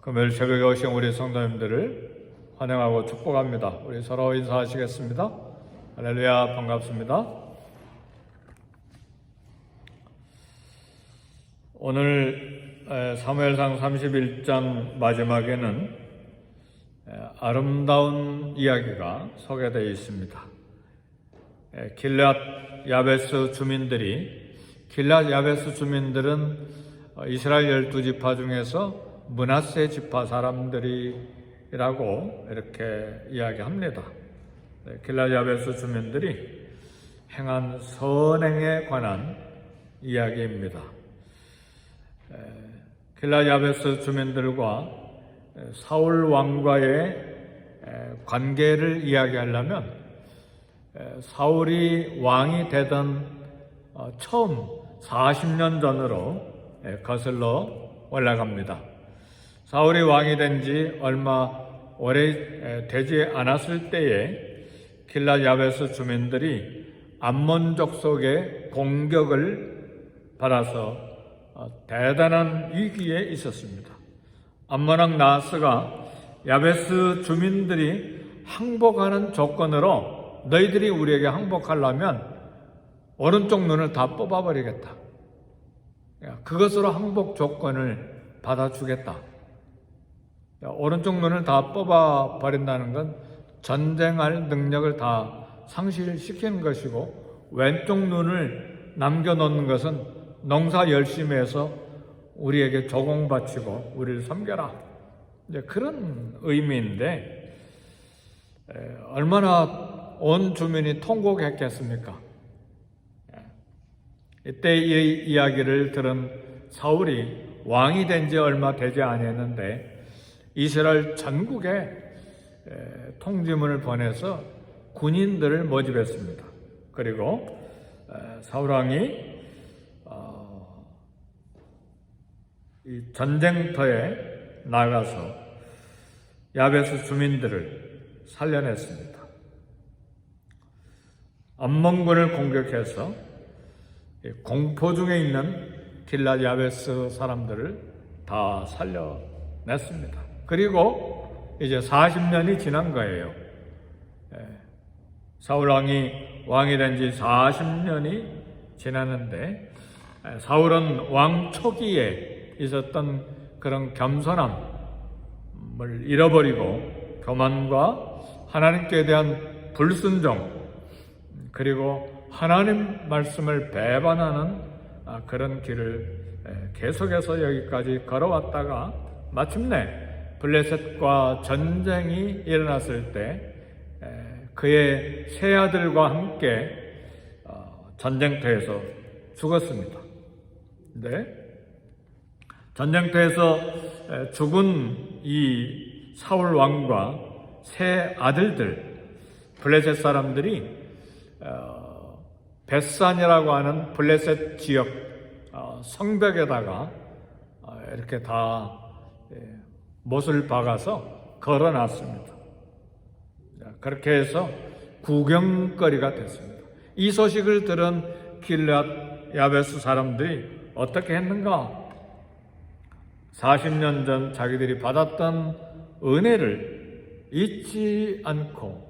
금요일 새벽에 오신 우리 성도님들을 환영하고 축복합니다. 우리 서로 인사하시겠습니다. 할렐루야, 반갑습니다. 오늘 사무엘상 31장 마지막에는 아름다운 이야기가 소개되어 있습니다. 길앗 야베스 주민들은 이스라엘 12지파 중에서 므낫세 지파 사람들이라고 이렇게 이야기합니다. 길앗 야베스 주민들이 행한 선행에 관한 이야기입니다. 길앗 야베스 주민들과 사울 왕과의 관계를 이야기하려면 사울이 왕이 되던 처음 40년 전으로 거슬러 올라갑니다. 사울이 왕이 된 지 얼마 오래 되지 않았을 때에 길앗 야베스 주민들이 암몬 족속의 공격을 받아서 대단한 위기에 있었습니다. 암몬 왕 나하스가 야베스 주민들이 항복하는 조건으로 너희들이 우리에게 항복하려면 오른쪽 눈을 다 뽑아버리겠다. 그것으로 항복 조건을 받아주겠다. 오른쪽 눈을 다 뽑아버린다는 건 전쟁할 능력을 다 상실시키는 것이고, 왼쪽 눈을 남겨놓는 것은 농사 열심히 해서 우리에게 조공 바치고 우리를 섬겨라. 이제 그런 의미인데, 얼마나 온 주민이 통곡했겠습니까? 이때 이 이야기를 들은 사울이 왕이 된 지 얼마 되지 않았는데 이스라엘 전국에 통지문을 보내서 군인들을 모집했습니다. 그리고 사울 왕이 이 전쟁터에 나가서 야베스 주민들을 살려냈습니다. 암몬군을 공격해서 공포 중에 있는 길앗 야베스 사람들을 다 살려냈습니다. 그리고 이제 40년이 지난 거예요. 사울 왕이 된 지 40년이 지났는데, 사울은 왕 초기에 있었던 그런 겸손함을 잃어버리고 교만과 하나님께 대한 불순종, 그리고 하나님 말씀을 배반하는 그런 길을 계속해서 여기까지 걸어왔다가 마침내 블레셋과 전쟁이 일어났을 때 그의 세 아들과 함께 전쟁터에서 죽었습니다. 근데 전쟁터에서 죽은 이 사울 왕과 세 아들들, 블레셋 사람들이 벳산이라고 하는 블레셋 지역 성벽에다가 이렇게 다 못을 박아서 걸어놨습니다. 그렇게 해서 구경거리가 됐습니다. 이 소식을 들은 길앗 야베스 사람들이 어떻게 했는가? 40년 전 자기들이 받았던 은혜를 잊지 않고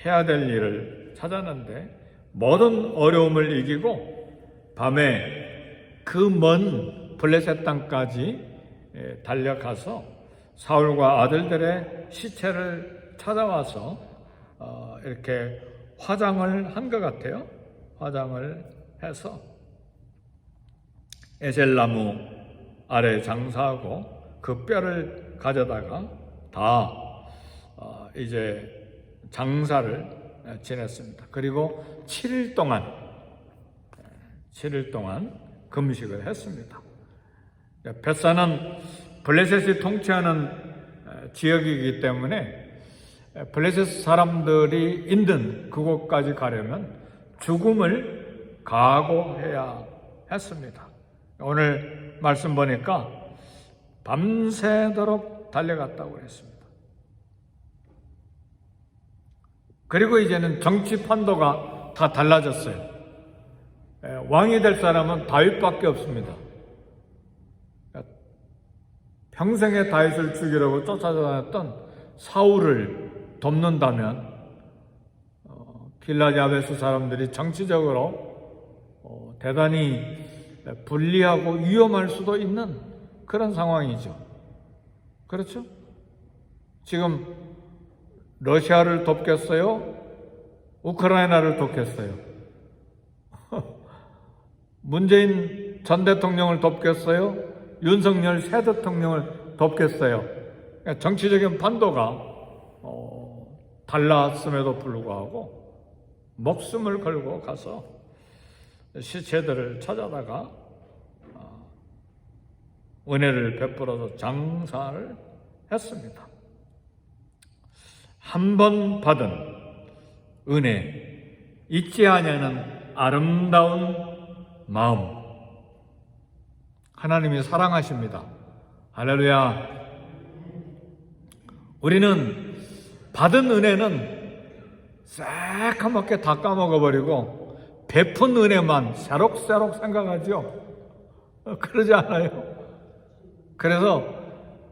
해야 될 일을 찾았는데, 모든 어려움을 이기고 밤에 그 먼 블레셋 땅까지 달려가서 사울과 아들들의 시체를 찾아와서 이렇게 화장을 한 것 같아요. 화장을 해서 에셀나무 아래 장사하고 그 뼈를 가져다가 다 이제 장사를 지냈습니다. 그리고 7일 동안 금식을 했습니다. 벳산은 블레셋이 통치하는 지역이기 때문에 블레셋 사람들이 있는 그곳까지 가려면 죽음을 각오해야 했습니다. 오늘 말씀 보니까 밤새도록 달려갔다고 했습니다. 그리고 이제는 정치 판도가 다 달라졌어요. 왕이 될 사람은 다윗밖에 없습니다. 평생에 다윗을 죽이려고 쫓아다녔던 사울을 돕는다면 길르앗 야베스 사람들이 정치적으로 대단히 불리하고 위험할 수도 있는 그런 상황이죠. 그렇죠? 지금 러시아를 돕겠어요? 우크라이나를 돕겠어요? 문재인 전 대통령을 돕겠어요? 윤석열 새 대통령을 돕겠어요? 그러니까 정치적인 판도가 달랐음에도 불구하고 목숨을 걸고 가서 시체들을 찾아다가 은혜를 베풀어서 장사를 했습니다. 한 번 받은 은혜, 잊지 아니하는 아름다운 마음. 하나님이 사랑하십니다. 할렐루야. 우리는 받은 은혜는 새까맣게 다 까먹어버리고 베푼 은혜만 새록새록 생각하죠. 그러지 않아요? 그래서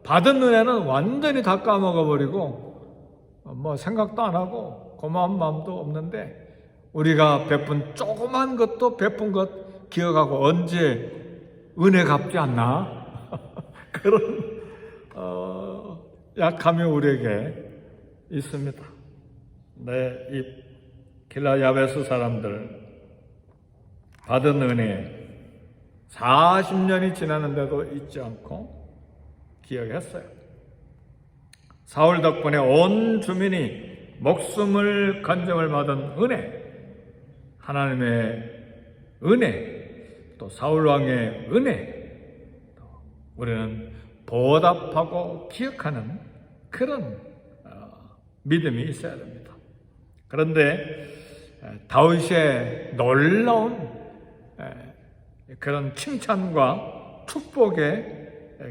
받은 은혜는 완전히 다 까먹어버리고 생각도 안 하고 고마운 마음도 없는데, 우리가 베푼 조그만 것도 베푼 것 기억하고 언제 은혜 갚지 않나? 그런 약함이 우리에게 있습니다. 이 길르앗 야베스 사람들 받은 은혜 40년이 지났는데도 잊지 않고 기억했어요. 사울 덕분에 온 주민이 목숨을 건져을 받은 은혜, 하나님의 은혜, 또 사울 왕의 은혜, 또 우리는 보답하고 기억하는 그런 믿음이 있어야 됩니다. 그런데 다윗의 놀라운 그런 칭찬과 축복의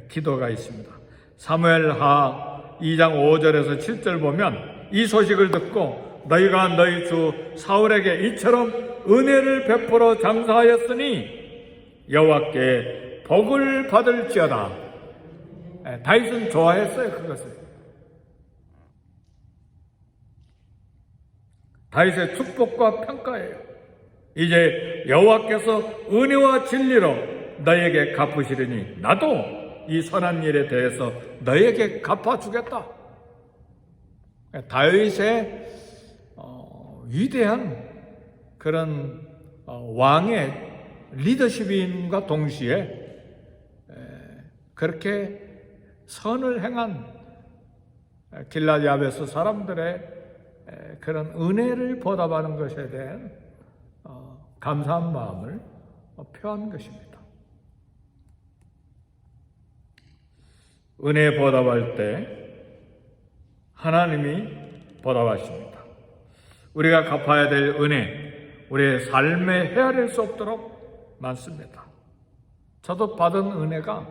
기도가 있습니다. 사무엘하 2장 5절에서 7절 보면 이 소식을 듣고 너희가 너희 주 사울에게 이처럼 은혜를 베풀어 장사하였으니 여호와께 복을 받을지어다. 다윗은 좋아했어요, 그것을. 다윗의 축복과 평가예요. 이제 여호와께서 은혜와 진리로 너에게 갚으시리니 나도 이 선한 일에 대해서 너에게 갚아주겠다. 다윗의 위대한 그런 왕의 리더십임과 동시에 그렇게 선을 행한 길르앗 야베스 사람들의 그런 은혜를 보답하는 것에 대한 감사한 마음을 표한 것입니다. 은혜 보답할 때 하나님이 보답하십니다. 우리가 갚아야 될 은혜, 우리의 삶에 헤아릴 수 없도록 많습니다. 저도 받은 은혜가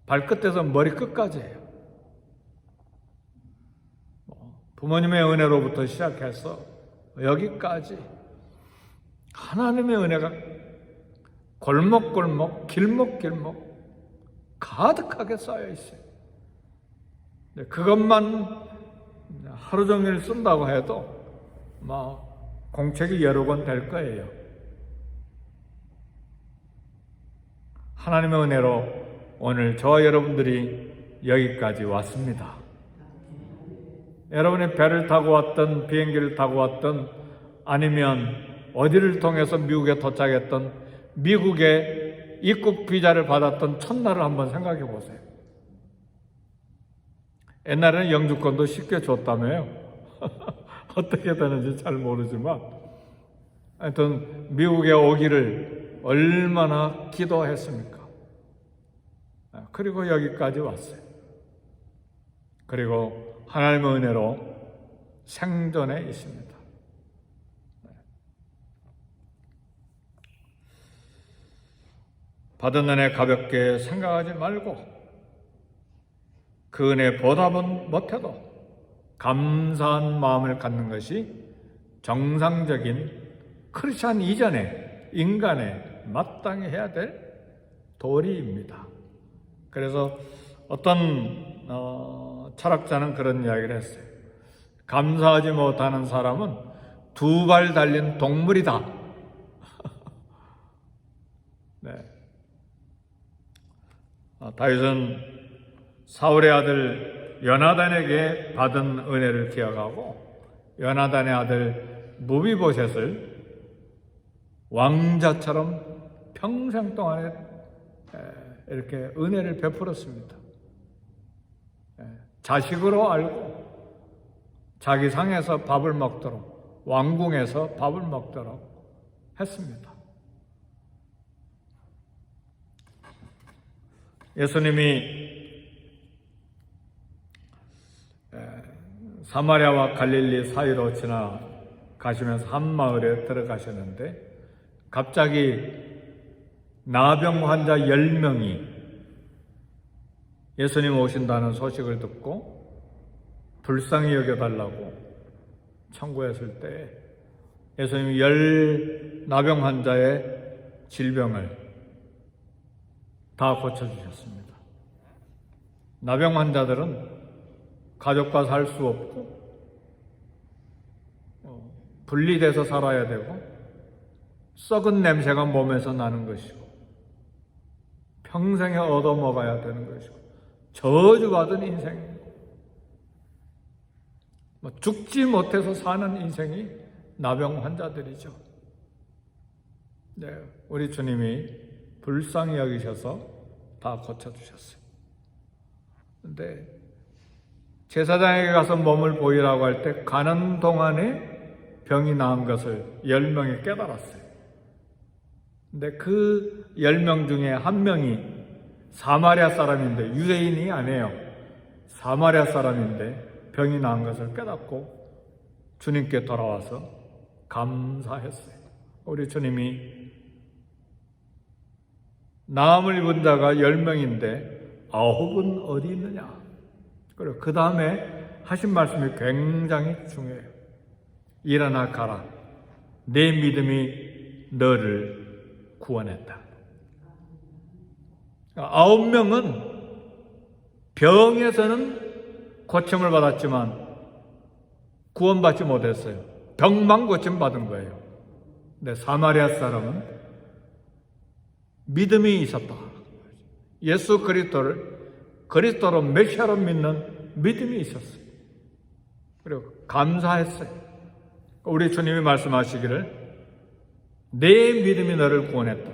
발끝에서 머리끝까지예요. 부모님의 은혜로부터 시작해서 여기까지 하나님의 은혜가 골목골목, 길목길목 가득하게 쌓여 있어요. 그것만 하루 종일 쓴다고 해도 공책이 여러 권 될 거예요. 하나님의 은혜로 오늘 저와 여러분들이 여기까지 왔습니다. 여러분이 배를 타고 왔던, 비행기를 타고 왔던, 아니면 어디를 통해서 미국에 도착했던, 미국에 입국 비자를 받았던 첫날을 한번 생각해 보세요. 옛날에는 영주권도 쉽게 줬다며요. 어떻게 되는지 잘 모르지만 하여튼 미국에 오기를 얼마나 기도했습니까? 그리고 여기까지 왔어요. 그리고 하나님의 은혜로 생존해 있습니다. 받은 은혜 가볍게 생각하지 말고 그 은혜 보답은 못해도 감사한 마음을 갖는 것이 정상적인 크리스찬 이전의 인간의 마땅히 해야 될 도리입니다. 그래서 어떤 철학자는 그런 이야기를 했어요. 감사하지 못하는 사람은 두 발 달린 동물이다. 네. 다윗은 사울의 아들 요나단에게 받은 은혜를 기억하고 요나단의 아들 무비보셋을 왕자처럼 평생 동안에 이렇게 은혜를 베풀었습니다. 자식으로 알고 자기 상에서 밥을 먹도록, 왕궁에서 밥을 먹도록 했습니다. 예수님이 사마리아와 갈릴리 사이로 지나가시면서 한 마을에 들어가셨는데 갑자기 나병 환자 10명이 예수님 오신다는 소식을 듣고 불쌍히 여겨달라고 청구했을 때 예수님이 나병 환자의 질병을 다 고쳐주셨습니다. 나병 환자들은 가족과 살 수 없고 분리돼서 살아야 되고 썩은 냄새가 몸에서 나는 것이고 평생에 얻어먹어야 되는 것이고 저주받은 인생입니다. 죽지 못해서 사는 인생이 나병 환자들이죠. 네, 우리 주님이 불쌍히 여기셔서 다 고쳐주셨어요. 근데 제사장에게 가서 몸을 보이라고 할 때 가는 동안에 병이 나은 것을 10명이 깨달았어요. 근데 그 10명 중에 한 명이 사마리아 사람인데, 유대인이 아니에요. 사마리아 사람인데 병이 나은 것을 깨닫고 주님께 돌아와서 감사했어요. 우리 주님이 나음을 입은 자가 10명인데 9은 어디 있느냐? 그리고 그 다음에 하신 말씀이 굉장히 중요해요. 일어나 가라. 내 믿음이 너를 구원했다. 9명은 병에서는 고침을 받았지만 구원받지 못했어요. 병만 고침 받은 거예요. 근데 사마리아 사람은 믿음이 있었다. 예수 그리스도로 메시아로 믿는 믿음이 있었어요. 그리고 감사했어요. 우리 주님이 말씀하시기를 내 믿음이 너를 구원했다.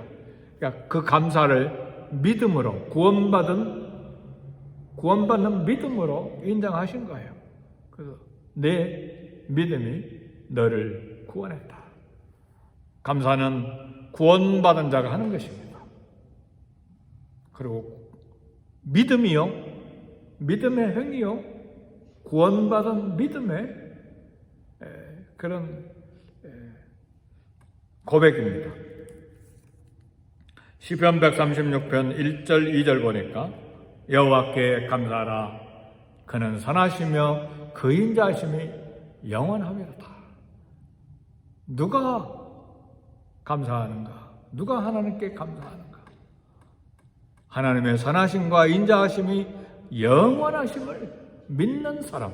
그러니까 그 감사를 믿음으로 구원받는 믿음으로 인정하신 거예요. 그래서 내 믿음이 너를 구원했다. 감사는 구원받은 자가 하는 것입니다. 그리고 믿음이요, 믿음의 행위요, 구원받은 믿음의 그런 고백입니다. 시편 136편 1절 2절 보니까 여호와께 감사하라. 그는 선하시며 그 인자하심이 영원하리로다. 누가 감사하는가? 누가 하나님께 감사하는가? 하나님의 선하심과 인자하심이 영원하심을 믿는 사람,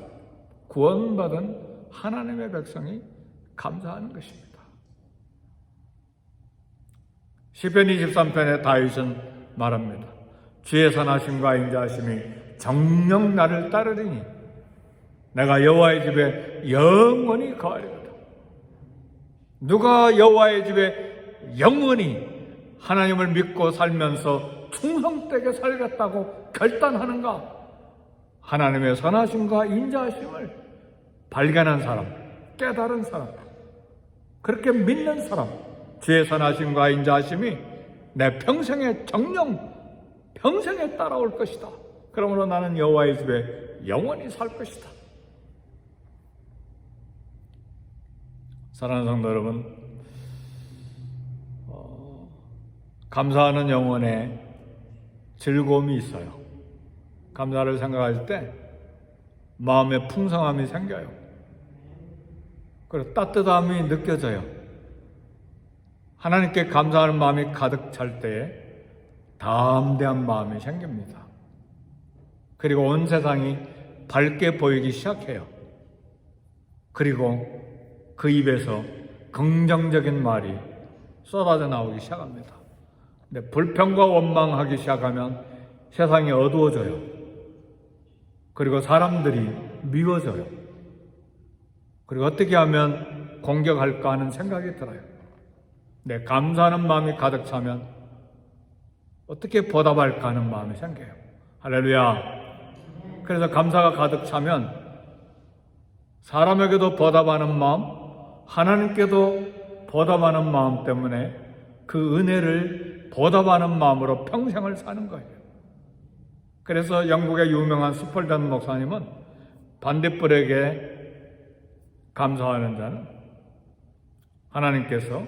구원받은 하나님의 백성이 감사하는 것입니다. 시편 23편에 다윗은 말합니다. 주의 선하심과 인자하심이 정녕 나를 따르리니 내가 여호와의 집에 영원히 거하리로다. 누가 여호와의 집에 영원히 하나님을 믿고 살면서 충성되게 살겠다고 결단하는가? 하나님의 선하심과 인자하심을 발견한 사람, 깨달은 사람, 그렇게 믿는 사람, 주의 선하심과 인자하심이 내 평생의 정령, 평생에 따라올 것이다. 그러므로 나는 여호와의 집에 영원히 살 것이다. 사랑하는 성도 여러분, 감사하는 영혼에 즐거움이 있어요. 감사를 생각할 때 마음에 풍성함이 생겨요. 그리고 따뜻함이 느껴져요. 하나님께 감사하는 마음이 가득 찰 때에 담대한 마음이 생깁니다. 그리고 온 세상이 밝게 보이기 시작해요. 그리고 그 입에서 긍정적인 말이 쏟아져 나오기 시작합니다. 근데 불평과 원망하기 시작하면 세상이 어두워져요. 그리고 사람들이 미워져요. 그리고 어떻게 하면 공격할까 하는 생각이 들어요. 네, 감사하는 마음이 가득 차면 어떻게 보답할까 하는 마음이 생겨요. 할렐루야. 그래서 감사가 가득 차면 사람에게도 보답하는 마음, 하나님께도 보답하는 마음 때문에 그 은혜를 보답하는 마음으로 평생을 사는 거예요. 그래서 영국의 유명한 스펄전 목사님은 반딧불에게 감사하는 자는 하나님께서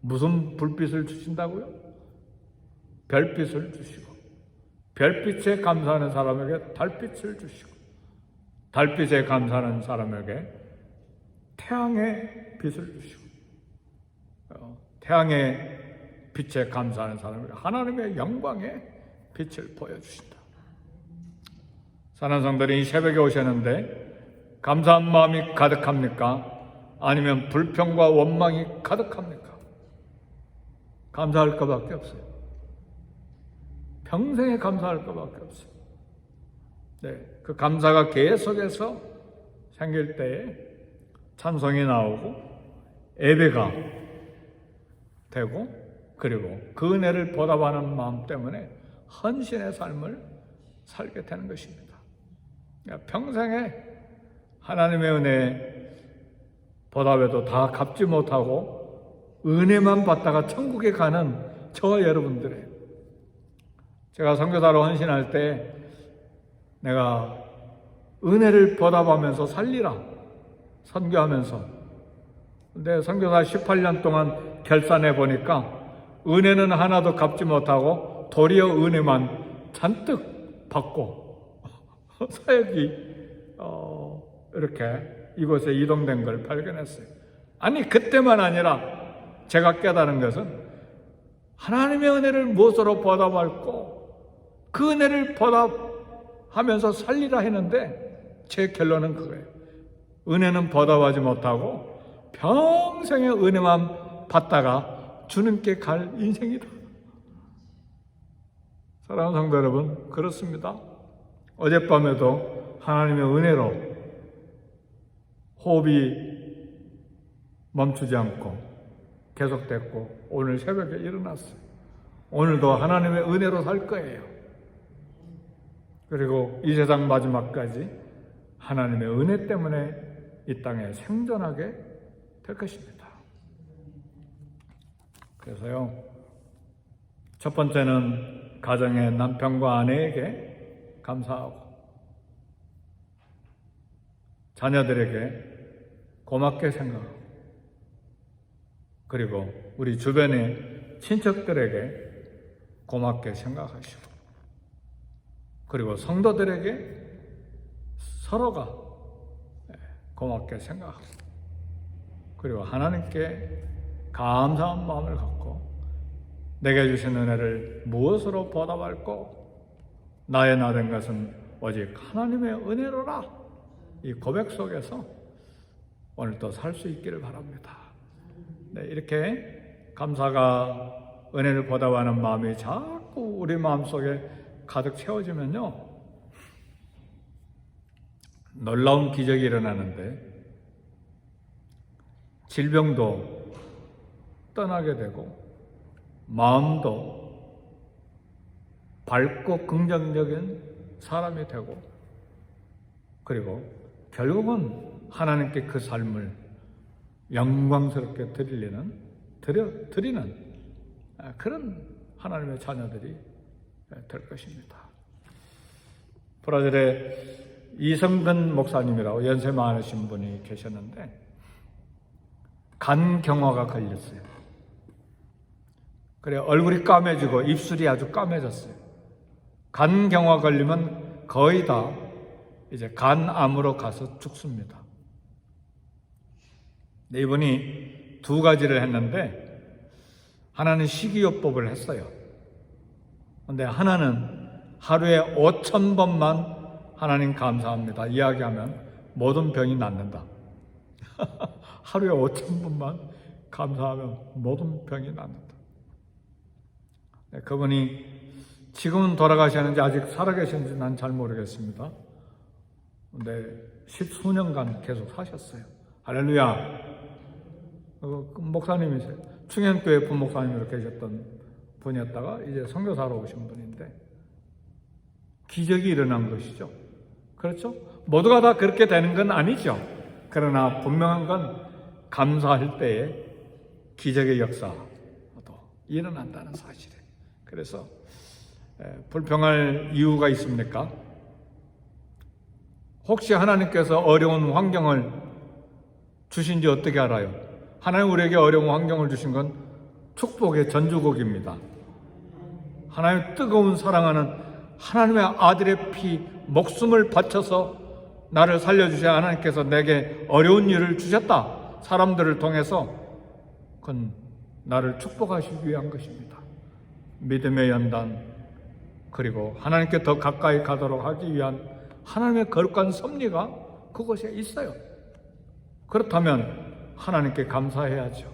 무슨 불빛을 주신다고요? 별빛을 주시고, 별빛에 감사하는 사람에게 달빛을 주시고, 달빛에 감사하는 사람에게 태양의 빛을 주시고, 태양의 빛에 감사하는 사람에게 하나님의 영광의 빛을 보여주신다. 사랑하는 성도들이 이 새벽에 오셨는데 감사한 마음이 가득합니까? 아니면 불평과 원망이 가득합니까? 감사할 것밖에 없어요. 평생에 감사할 것밖에 없어요. 네, 그 감사가 계속해서 생길 때에 찬송이 나오고 예배가 되고, 그리고 그 은혜를 보답하는 마음 때문에 헌신의 삶을 살게 되는 것입니다. 평생에 하나님의 은혜 보답에도 다 갚지 못하고 은혜만 받다가 천국에 가는 저와 여러분들의, 제가 선교사로 헌신할 때 내가 은혜를 보답하면서 살리라 선교하면서, 근데 선교사 18년 동안 결산해 보니까 은혜는 하나도 갚지 못하고 도리어 은혜만 잔뜩 받고 사역이 이렇게 이곳에 이동된 걸 발견했어요. 아니, 그때만 아니라 제가 깨달은 것은 하나님의 은혜를 무엇으로 보답할고 그 은혜를 보답하면서 살리라 했는데 제 결론은 그거예요. 은혜는 보답하지 못하고 평생의 은혜만 받다가 주님께 갈 인생이다. 사랑하는 성도 여러분, 그렇습니다. 어젯밤에도 하나님의 은혜로 호흡이 멈추지 않고 계속됐고 오늘 새벽에 일어났어요. 오늘도 하나님의 은혜로 살 거예요. 그리고 이 세상 마지막까지 하나님의 은혜 때문에 이 땅에 생존하게 될 것입니다. 그래서요, 첫 번째는 가정의 남편과 아내에게 감사하고, 자녀들에게 고맙게 생각하고, 그리고 우리 주변의 친척들에게 고맙게 생각하시고, 그리고 성도들에게 서로가 고맙게 생각하고, 그리고 하나님께 감사한 마음을 갖고 내게 주신 은혜를 무엇으로 보답할꼬? 나의 나 된 것은 오직 하나님의 은혜로라. 이 고백 속에서 오늘도 살 수 있기를 바랍니다. 네, 이렇게 감사가 은혜를 보답하는 마음이 자꾸 우리 마음속에 가득 채워지면요, 놀라운 기적이 일어나는데 질병도 떠나게 되고 마음도 밝고 긍정적인 사람이 되고, 그리고 결국은 하나님께 그 삶을 영광스럽게 드리는 그런 하나님의 자녀들이 될 것입니다. 브라질에 이성근 목사님이라고 연세 많으신 분이 계셨는데 간경화가 걸렸어요. 그래 얼굴이 까매지고 입술이 아주 까매졌어요. 간경화 걸리면 거의 다 이제 간암으로 가서 죽습니다. 이분이 두 가지를 했는데 하나는 식이요법을 했어요. 근데 하나는 하루에 5,000번만 하나님 감사합니다 이야기하면 모든 병이 낫는다. 하루에 5,000번만 감사하면 모든 병이 낫는다. 그분이 지금은 돌아가셨는지 아직 살아계시는지 난 잘 모르겠습니다. 근데 10수년간 계속 사셨어요. 할렐루야. 목사님이세요. 충현교회 부목사님으로 계셨던 분이었다가 이제 선교사로 오신 분인데 기적이 일어난 것이죠. 그렇죠? 모두가 다 그렇게 되는 건 아니죠. 그러나 분명한 건 감사할 때에 기적의 역사도 일어난다는 사실이에요. 그래서 불평할 이유가 있습니까? 혹시 하나님께서 어려운 환경을 주신지 어떻게 알아요? 하나님 우리에게 어려운 환경을 주신 건 축복의 전주곡입니다. 하나님 뜨거운 사랑하는 하나님의 아들의 피 목숨을 바쳐서 나를 살려주신 하나님께서 내게 어려운 일을 주셨다. 사람들을 통해서 그건 나를 축복하시기 위한 것입니다. 믿음의 연단 그리고 하나님께 더 가까이 가도록 하기 위한 하나님의 거룩한 섭리가 그것에 있어요. 그렇다면 하나님께 감사해야죠.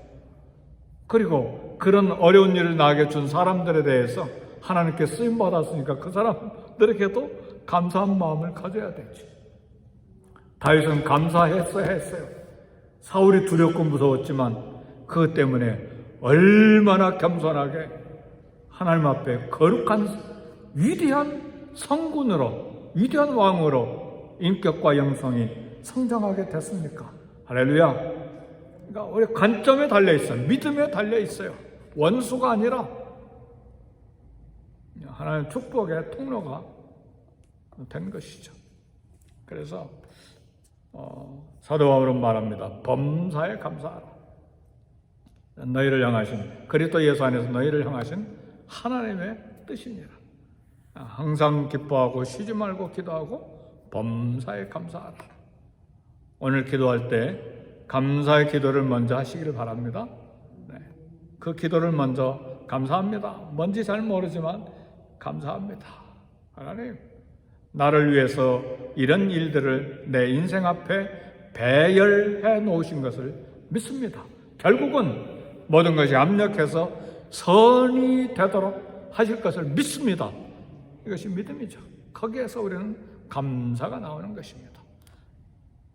그리고 그런 어려운 일을 나에게 준 사람들에 대해서 하나님께 쓰임 받았으니까 그 사람들에게도 감사한 마음을 가져야 되죠. 다윗은 감사했어요. 사울이 두렵고 무서웠지만 그것 때문에 얼마나 겸손하게 하나님 앞에 거룩한 위대한 성군으로 위대한 왕으로 인격과 영성이 성장하게 됐습니까? 할렐루야. 그러니까 우리 관점에 달려 있어요. 믿음에 달려 있어요. 원수가 아니라 하나님의 축복의 통로가 된 것이죠. 그래서 사도 바울은 말합니다. 범사에 감사하라. 너희를 향하신 그리스도 예수 안에서 너희를 향하신 하나님의 뜻이니라. 항상 기뻐하고 쉬지 말고 기도하고 범사에 감사하라. 오늘 기도할 때 감사의 기도를 먼저 하시기를 바랍니다. 그 기도를 먼저 감사합니다. 뭔지 잘 모르지만 감사합니다. 하나님, 나를 위해서 이런 일들을 내 인생 앞에 배열해 놓으신 것을 믿습니다. 결국은 모든 것이 압력해서 선이 되도록 하실 것을 믿습니다. 이것이 믿음이죠. 거기에서 우리는 감사가 나오는 것입니다.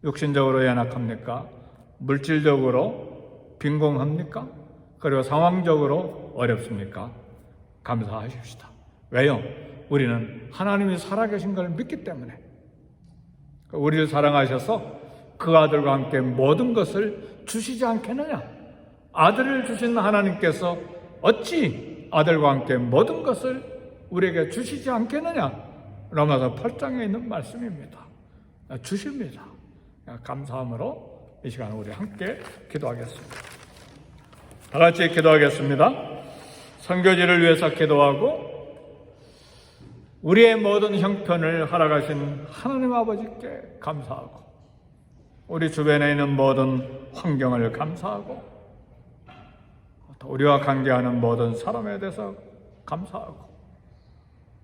육신적으로 연약합니까? 물질적으로 빈곤합니까? 그리고 상황적으로 어렵습니까? 감사하십시다. 왜요? 우리는 하나님이 살아계신 걸 믿기 때문에 우리를 사랑하셔서 그 아들과 함께 모든 것을 주시지 않겠느냐? 아들을 주신 하나님께서 어찌 아들과 함께 모든 것을 우리에게 주시지 않겠느냐? 로마서 8장에 있는 말씀입니다. 주십니다. 감사함으로 이 시간 우리 함께 기도하겠습니다. 다 같이 기도하겠습니다. 선교지를 위해서 기도하고 우리의 모든 형편을 허락하신 하나님 아버지께 감사하고 우리 주변에 있는 모든 환경을 감사하고 우리와 관계하는 모든 사람에 대해서 감사하고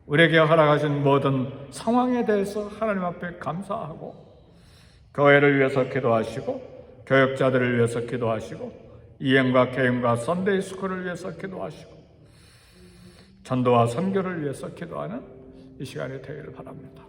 우리에게 허락하신 모든 상황에 대해서 하나님 앞에 감사하고 교회를 위해서 기도하시고 교역자들을 위해서 기도하시고 이행과 개행과 선데이 스쿨을 위해서 기도하시고 전도와 선교를 위해서 기도하는 이 시간이 되기를 바랍니다.